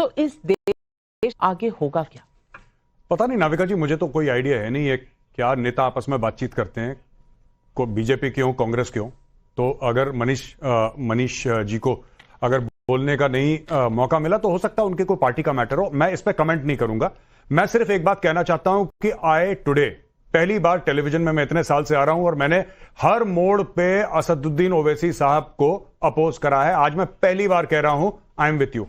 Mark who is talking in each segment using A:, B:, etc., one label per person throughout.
A: तो इस देश आगे होगा क्या?
B: पता नहीं नाविका जी, मुझे तो कोई आइडिया है नहीं है क्या नेता आपस में बातचीत करते हैं, को बीजेपी के हो कांग्रेस के हो। तो अगर मनीष जी को अगर बोलने का नहीं मौका मिला तो हो सकता है उनके कोई पार्टी का मैटर हो। मैं इस पर कमेंट नहीं करूंगा। मैं सिर्फ एक बात कहना चाहता हूं कि आई टुडे पहली बार टेलीविजन में मैं इतने साल से आ रहा हूं और मैंने हर मोड़ पे असदुद्दीन ओवैसी साहब को अपोज करा है। आज मैं पहली बार कह रहा हूं आई एम विथ यू।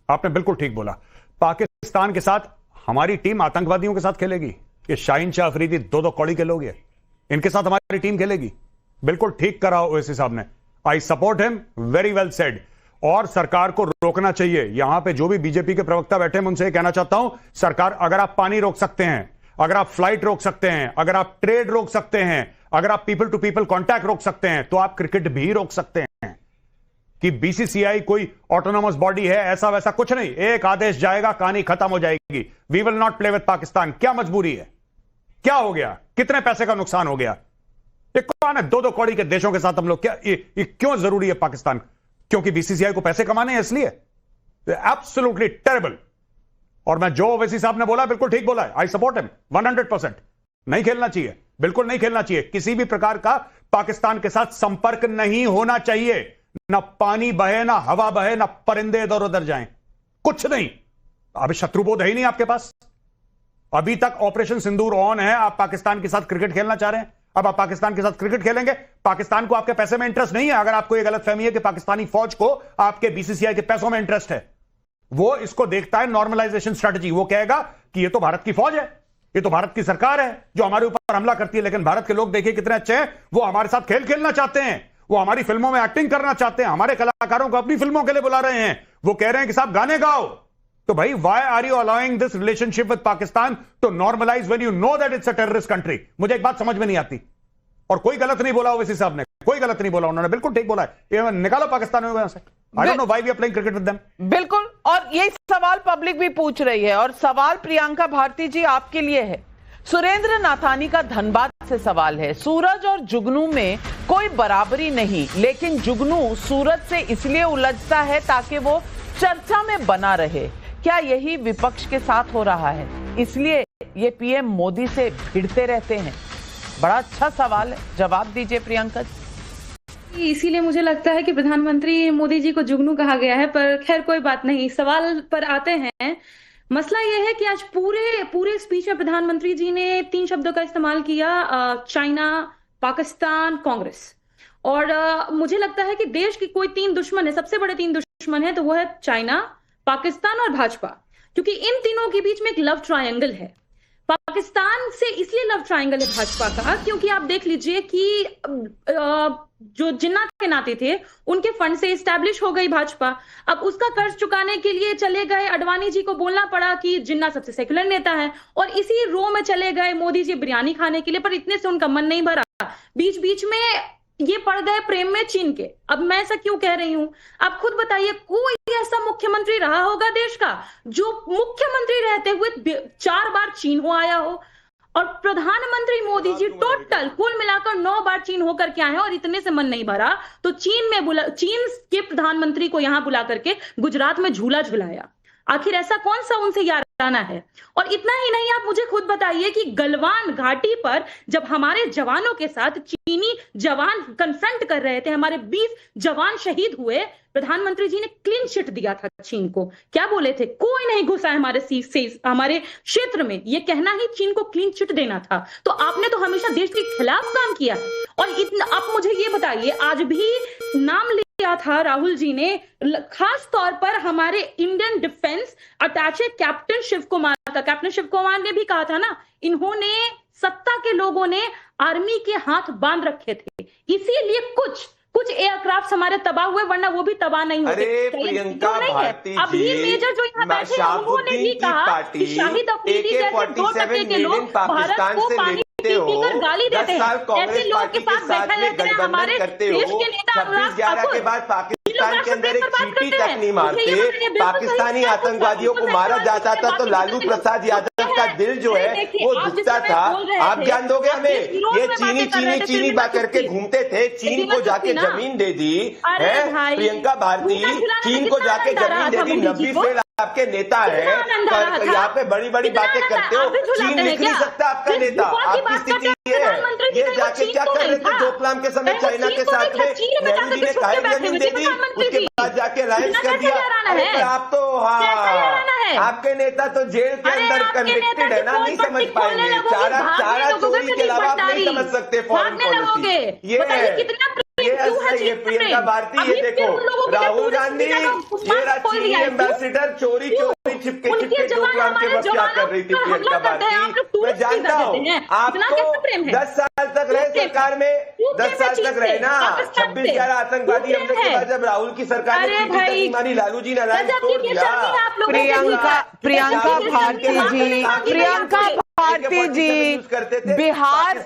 B: आपने बिल्कुल ठीक बोला। पाकिस्तान के साथ हमारी टीम आतंकवादियों के साथ खेलेगी। ये शाहीन शाह अफरीदी दो कौड़ी के लोग हैं, इनके साथ हमारी टीम खेलेगी। बिल्कुल ठीक करा ओवैसी साहब ने। I support him, very well said. और सरकार को रोकना चाहिए। यहां पे जो भी बीजेपी के प्रवक्ता बैठे हैं, मैं उनसे ये कहना चाहता हूं, सरकार अगर आप पानी रोक सकते हैं, अगर आप फ्लाइट रोक सकते हैं, अगर आप ट्रेड रोक सकते हैं, अगर आप पीपल टू पीपल कॉन्टैक्ट रोक सकते हैं, तो आप क्रिकेट भी रोक सकते हैं। कि बीसीसीआई कोई ऑटोनोमस बॉडी है, ऐसा वैसा कुछ नहीं। एक आदेश जाएगा, कहानी खत्म हो जाएगी। We will not play with Pakistan. क्या मजबूरी है? क्या हो गया? कितने पैसे का नुकसान हो गया? ये कौन है? दो कौड़ी के देशों के साथ हम लोग क्या ये क्यों जरूरी है पाकिस्तान? क्योंकि बीसीसीआई को पैसे कमाने हैं इसलिए? Absolutely terrible. और मैं जो ओवैसी साहब ने बोला बिल्कुल ठीक बोला है। I support him 100%। नहीं खेलना चाहिए, बिल्कुल नहीं खेलना चाहिए। किसी भी प्रकार का पाकिस्तान के साथ संपर्क नहीं होना चाहिए। ना पानी बहे, ना हवा बहे, ना परिंदे इधर उधर जाएं, कुछ नहीं। अभी शत्रुबोध है ही नहीं आपके पास। अभी तक ऑपरेशन सिंदूर ऑन है। आप पाकिस्तान के साथ क्रिकेट खेलना चाह रहे हैं। अब आप पाकिस्तान के साथ क्रिकेट खेलेंगे। पाकिस्तान को आपके पैसे में इंटरेस्ट नहीं है। अगर आपको यह गलतफहमी है कि पाकिस्तानी फौज को आपके बीसीसीआई के पैसों में इंटरेस्ट है, वो इसको देखता है नॉर्मलाइजेशन स्ट्रेटजी। वो कहेगा कि ये तो भारत की फौज है, ये तो भारत की सरकार है जो हमारे ऊपर हमला करती है। लेकिन भारत के लोग देखिए कितने अच्छे हैं। वो हमारे साथ खेल खेलना चाहते हैं, वो हमारी फिल्मों में एक्टिंग करना चाहते हैं, हमारे कलाकारों को अपनी फिल्मों के लिए बुला रहे हैं। वो कह रहे हैं कि साहब गाने गाओ। तो भाई, why are you allowing this relationship with Pakistan to normalise when you know that it's a terrorist country? मुझे एक बात समझ में नहीं आती। और कोई गलत नहीं बोला ओवैसी साहब ने, कोई गलत नहीं बोला। उन्होंने बिल्कुल ठीक बोला है। ये निकालो पाकिस्तान में वहां से। I don't know why we are playing cricket with them.
A: बिल्कुल। और ये सवाल पब्लिक भी पूछ रही है। और सवाल प्रियंका भारती जी आपके लिए है। सुरेंद्र नाथानी का धनबाद से सवाल है। सूरज और जुगनू में कोई बराबरी नहीं, लेकिन जुगनू सूरज से इसलिए उलझता है ताकि वो चर्चा में बना रहे। क्या यही विपक्ष के साथ हो रहा है, इसलिए ये पीएम मोदी से भिड़ते रहते हैं? बड़ा अच्छा सवाल है, जवाब दीजिए प्रियंका जी।
C: इसीलिए मुझे लगता है कि प्रधानमंत्री मोदी जी को जुगनू कहा गया है। पर खैर कोई बात नहीं, सवाल पर आते हैं। मसला यह है कि आज पूरे स्पीच में प्रधानमंत्री जी ने 3 शब्दों का इस्तेमाल किया, चाइना, पाकिस्तान, कांग्रेस। और मुझे लगता है कि देश की कोई 3 दुश्मन है, सबसे बड़े 3 दुश्मन है, तो वो है चाइना, पाकिस्तान और भाजपा। क्योंकि इन तीनों के बीच में एक लव ट्रायंगल है। पाकिस्तान से इसलिए लव ट्रायंगल है भाजपा का, क्योंकि आप देख लीजिए कि जो जिन्ना के नाते थे उनके फंड से एस्टैब्लिश हो गई भाजपा। अब उसका कर्ज चुकाने के लिए चले गए, अडवाणी जी को बोलना पड़ा कि जिन्ना सबसे सेक्युलर नेता है, और इसी रो में चले गए मोदी जी बिरयानी खाने के लिए। पर इतने से उनका मन नहीं भरा, बीच बीच में ये पड़ गए प्रेम में चीन के। अब मैं ऐसा क्यों कह रही हूं, आप खुद बताइए। कोई ऐसा मुख्यमंत्री रहा होगा देश का जो मुख्यमंत्री रहते हुए 4 बार चीन हो आया हो? और प्रधानमंत्री मोदी जी टोटल कुल मिलाकर 9 बार चीन होकर के आए हैं, और इतने से मन नहीं भरा तो चीन के प्रधानमंत्री को यहां बुला करके गुजरात में झूला झुलाया। आखिर ऐसा कौन सा उनसे याराना है? और इतना ही नहीं, आप मुझे खुद बताइए कि गलवान घाटी पर जब हमारे जवानों के साथ चीनी जवान कन्फ्रंट कर रहे थे, हमारे 20 जवान शहीद हुए, प्रधानमंत्री जी ने क्लीन चिट दिया था चीन को। क्या बोले थे? कोई नहीं घुसा हमारे क्षेत्र में। ये कहना ही चीन को क्लीन चिट देना था। तो आपने तो हमेशा देश के खिलाफ काम किया है। और इतना आप मुझे ये बताइए, आज भी नाम लिया था राहुल जी ने, खास तौर पर हमारे Indian defence attache captain Shiv Kumar का। कैप्टन शिव कुमार ने भी कहा था ना, इन्होंने सत्ता के लोगों ने आर्मी के हाथ बांध रखे थे, इसीलिए कुछ एयरक्राफ्ट हमारे तबाह हुए, वरना वो भी तबाह नहीं होते।
D: अरे प्रियंका भारती जी,
C: अभी मेजर जो यहाँ बैठे हैं उन्होंने भी कहा कि शाहिद अफरीदी जैसे 2% के लोग भारत को पानी पीकर गाली देते हैं। ऐसे लोगों के पास बैठा रहते हैं हमारे देश के नेता अनुराग ठाकुर
D: के बाद पाकिस्तान के अंदर एक चींटी तक नहीं मारते। पाकिस्तानी आतंकवादियों को मारा जाता था तो लालू प्रसाद यादव का दिल जो है वो दुखता था। आप ज्ञान दोगे हमें? ये चीनी बा करके घूमते थे, चीन को जाके जमीन दे दी है प्रियंका भारती, चीन को जाके जमीन दे दी। 90 से आपके नेता है, यहाँ पे बड़ी बड़ी बातें करते हो, चीन लिख नहीं सकता आपका नेता। आपकी स्थिति ये है, ये जाके क्या कर रहे थे डोकलाम के समय चाइना के साथ में, नेहरू जी ने काहे जमीन दे दी, उसके बाद जाके अलायंस कर दिया। आप तो हाँ, आपके नेता तो जेल के अंदर कन्विक्टेड है ना, नहीं समझ पाएंगे। चारा चोरी के अलावा आप नहीं समझ सकते फॉरेन पॉलिसी। ये प्रियंका भारती, ये देखो राहुल गांधी, ये चीनी एम्बेसडर चोरी छिपके डोकलाम के वक्त क्या कर रही थी प्रियंका भारती। मैं जानता हूँ आपको 10 साल तक रहे सरकार में, 10 साल तक रहे ना। 26-11 आतंकवादी हमले के बाद जब राहुल की सरकार ने मानी, लालू जी ने अलायंस तोड़ दिया।
A: प्रियंका भारती जी, बिहार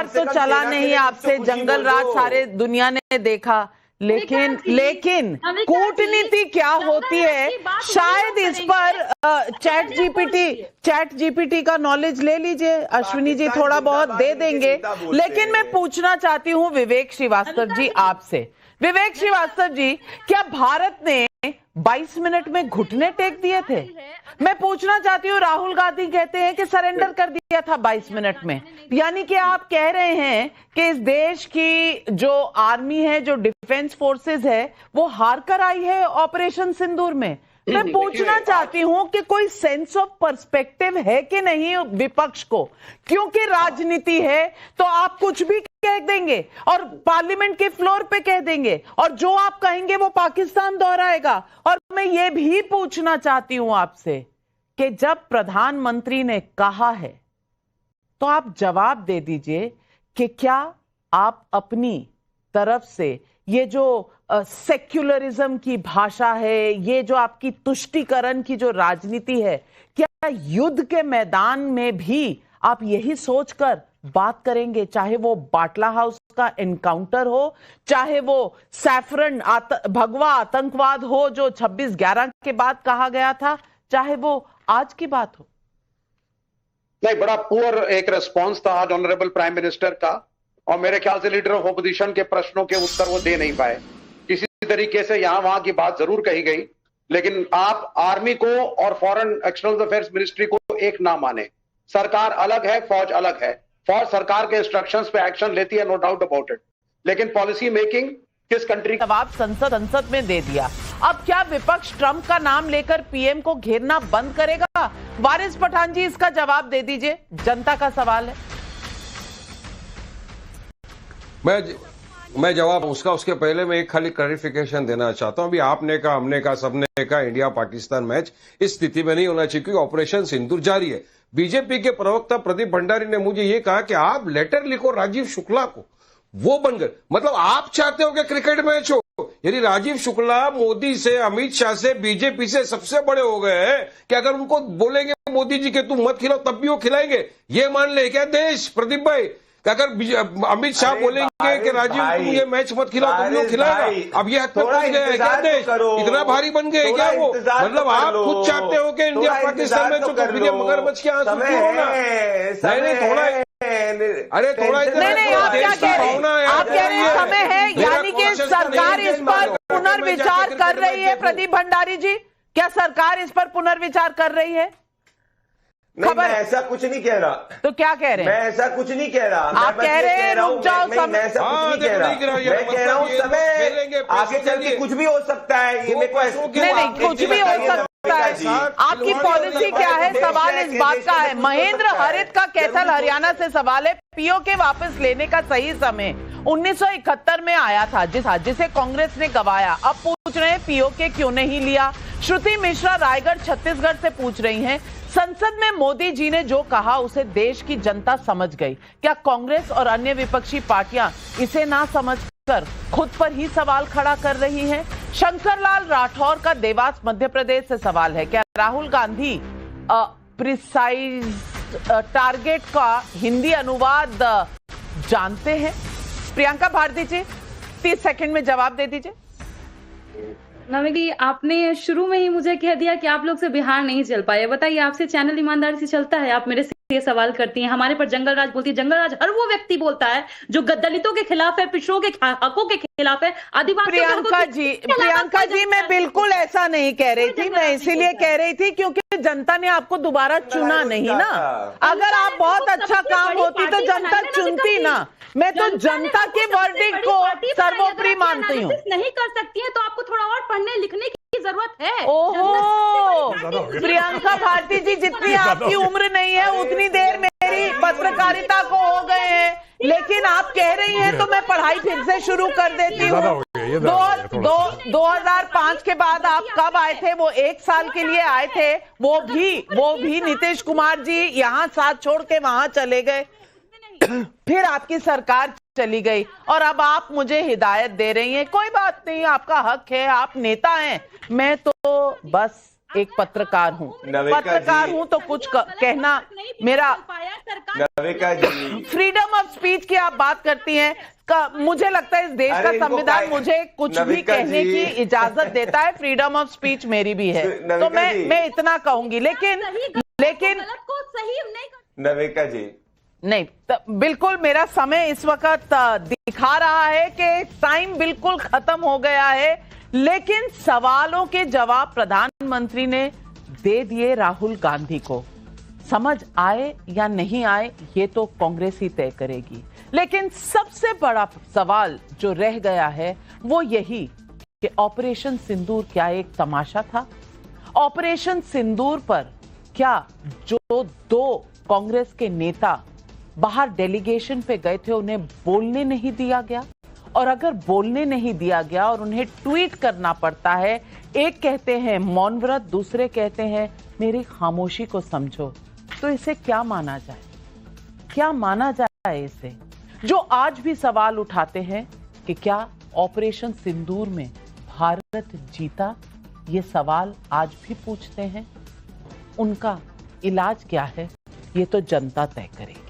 A: तो चला नहीं आपसे, जंगल राज सारे दुनिया ने देखा, लेकिन कूटनीति क्या होती है, शायद इस पर चैट जीपीटी का नॉलेज ले लीजिए, अश्विनी जी थोड़ा बहुत दे देंगे। लेकिन मैं पूछना चाहती हूं विवेक श्रीवास्तव जी आपसे। विवेक श्रीवास्तव जी, क्या भारत ने 22 मिनट में घुटने टेक दिए थे? मैं पूछना चाहती हूँ, राहुल गांधी कहते हैं कि सरेंडर कर दिया था 22 मिनट में, यानी कि आप कह रहे हैं कि इस देश की जो आर्मी है, जो डिफेंस फोर्सेस है, वो हार कर आई है ऑपरेशन सिंदूर में। मैं पूछना चाहती हूं कि कोई सेंस ऑफ पर्सपेक्टिव है कि नहीं विपक्ष को, क्योंकि राजनीति है तो आप कुछ भी कह देंगे और पार्लियामेंट के फ्लोर पे कह देंगे, और जो आप कहेंगे वो पाकिस्तान दोहराएगा। और मैं ये भी पूछना चाहती हूं आपसे कि जब प्रधानमंत्री ने कहा है तो आप जवाब दे दीजिए कि क्या आप अपनी तरफ से ये जो सेक्युलरिज्म की भाषा है, ये जो आपकी तुष्टीकरण की जो राजनीति है, क्या युद्ध के मैदान में भी आप यही सोचकर बात करेंगे, चाहे वो बाटला हाउस का एनकाउंटर हो, चाहे वो सैफरन भगवा आतंकवाद हो जो 26/11 के बाद कहा गया था, चाहे वो आज की बात हो?
E: नहीं, बड़ा पुअर एक रिस्पॉन्स था आज ऑनरेबल प्राइम मिनिस्टर का, और मेरे ख्याल से लीडर ऑफ ऑपोजिशन के प्रश्नों के उत्तर वो दे नहीं पाए। किसी तरीके से यहां वहां की बात जरूर कही गई, लेकिन आप आर्मी को और फॉरेन एक्सटर्नल अफेयर्स मिनिस्ट्री को एक ना माने। सरकार अलग है, फौज अलग है। फौज सरकार के इंस्ट्रक्शंस पे एक्शन लेती है, नो डाउट अबाउट इट, लेकिन पॉलिसी मेकिंग किस कंट्री का।
A: जवाब संसद में दे दिया। अब क्या विपक्ष ट्रंप का नाम लेकर पीएम को घेरना बंद करेगा? वारिस पठान जी, इसका जवाब दे दीजिए, जनता का सवाल है।
F: मैं जवाब उसके पहले मैं एक खाली क्लैरिफिकेशन देना चाहता हूं। अभी आपने कहा, हमने कहा, सबने कहा इंडिया पाकिस्तान मैच इस स्थिति में नहीं होना चाहिए क्योंकि ऑपरेशन सिंदूर जारी है। बीजेपी के प्रवक्ता प्रदीप भंडारी ने मुझे ये कहा कि आप लेटर लिखो राजीव शुक्ला को, वो बन गए। मतलब आप चाहते हो कि क्रिकेट मैच हो, यानी राजीव शुक्ला मोदी से, अमित शाह से, बीजेपी से सबसे बड़े हो गए हैं कि अगर उनको बोलेंगे मोदी जी के तुम मत खिलाओ तब भी वो खिलाएंगे। ये मान ले क्या देश, प्रदीप भाई, अगर अमित शाह बोलेंगे कि राजीव तुम ये मैच मत खिलाओ तुम लोग खिलाएगा। अब ये हद तक पहुंच गया है क्या देश? इतना भारी बन गए क्या वो? मतलब आप खुद चाहते हो कि इंडिया पाकिस्तान मैच हो, फिर मगरमच्छ के आंसू क्यों होना? नहीं, थोड़ा, अरे थोड़ा
A: आप कह रहे हैं समय है, यानी कि सरकार इस पर पुनर्विचार कर रही है। प्रदीप भंडारी जी, क्या सरकार इस पर पुनर्विचार कर रही है?
D: नहीं, मैं ऐसा कुछ नहीं कह रहा।
A: तो क्या कह रहे हैं?
D: मैं ऐसा कुछ नहीं कह रहा।
A: आप कह रहे हैं रुक जाओ,
D: मैं ऐसा कुछ नहीं कह रहा। मैं कह रहा हूँ समय आगे चल के कुछ भी हो सकता है। ये मेरे को
A: नहीं, कुछ भी हो सकता है। आपकी पॉलिसी क्या है? सवाल इस बात का है। महेंद्र हरित का कैथल हरियाणा से सवाल है, पीओके वापस लेने का सही समय 1971 में आया था, जिसे कांग्रेस ने गवाया। अब पूछ रहे हैं पीओके क्यों नहीं लिया। श्रुति मिश्रा रायगढ़ छत्तीसगढ़ से पूछ रही हैं, संसद में मोदी जी ने जो कहा उसे देश की जनता समझ गई, क्या कांग्रेस और अन्य विपक्षी पार्टियां इसे ना समझकर खुद पर ही सवाल खड़ा कर रही हैं? शंकरलाल राठौर का देवास मध्य प्रदेश से सवाल है, क्या राहुल गांधी प्रिसाइज टारगेट का हिंदी अनुवाद जानते हैं? प्रियंका भारती जी 30 सेकंड में जवाब दे दीजिए।
C: नवीन, आपने शुरू में ही मुझे कह दिया कि आप लोग से बिहार नहीं चल पाए। बताइए, आपसे चैनल ईमानदारी से चलता है? आप मेरे से ये सवाल करती हैं, हमारे पर जंगल राज बोलती है। जंगल राज हर वो व्यक्ति बोलता है जो दलितों के खिलाफ है, पिछड़ों के हकों के खिलाफ है, आदिवासियों
A: प्रियंका जी मैं बिल्कुल ऐसा नहीं कह रही थी। मैं इसीलिए कह रही थी क्योंकि जनता ने आपको दोबारा चुना नहीं ना। अगर आप बहुत अच्छा काम होती तो जनता चुनती ना। मैं तो जनता के वर्डिक्ट को सर्वोपरि मानती हूँ।
C: नहीं कर सकती है तो आपको थोड़ा और पढ़ने लिखने की जरूरत है।
A: ओहो, प्रियंका भारती जी, जितनी आपकी उम्र नहीं है उतनी देर मेरी पत्रकारिता को हो गए हैं, लेकिन आप कह रही हैं तो मैं पढ़ाई फिर से शुरू कर देती हूँ। 2005 के बाद आप कब आए थे? वो 1 साल के लिए आए थे, वो भी नीतीश कुमार जी यहाँ साथ छोड़ के वहां चले गए, फिर आपकी सरकार चली गई और अब आप मुझे हिदायत दे रही हैं। कोई बात नहीं, आपका हक है, आप नेता हैं, मैं तो बस एक पत्रकार हूँ। पत्रकार हूँ तो कुछ कहना मेरा। फ्रीडम ऑफ स्पीच की आप बात करती हैं, मुझे लगता है इस देश का संविधान मुझे कुछ भी कहने की इजाजत देता है। फ्रीडम ऑफ स्पीच मेरी भी है, तो मैं इतना कहूंगी। लेकिन
D: नविका जी
A: नहीं, बिल्कुल मेरा समय इस वक्त दिखा रहा है कि टाइम बिल्कुल खत्म हो गया है, लेकिन सवालों के जवाब प्रधानमंत्री ने दे दिए राहुल गांधी को। समझ आए या नहीं आए ये तो कांग्रेस ही तय करेगी, लेकिन सबसे बड़ा सवाल जो रह गया है वो यही कि ऑपरेशन सिंदूर क्या एक तमाशा था? ऑपरेशन सिंदूर पर क्या जो 2 कांग्रेस के नेता बाहर डेलीगेशन पे गए थे उन्हें बोलने नहीं दिया गया? और अगर बोलने नहीं दिया गया और उन्हें ट्वीट करना पड़ता है, एक कहते हैं मौन व्रत, दूसरे कहते हैं मेरी खामोशी को समझो, तो इसे क्या माना जाए? क्या माना जाए इसे? जो आज भी सवाल उठाते हैं कि क्या ऑपरेशन सिंदूर में भारत जीता, ये सवाल आज भी पूछते हैं। उनका इलाज क्या है ये तो जनता तय करेगी।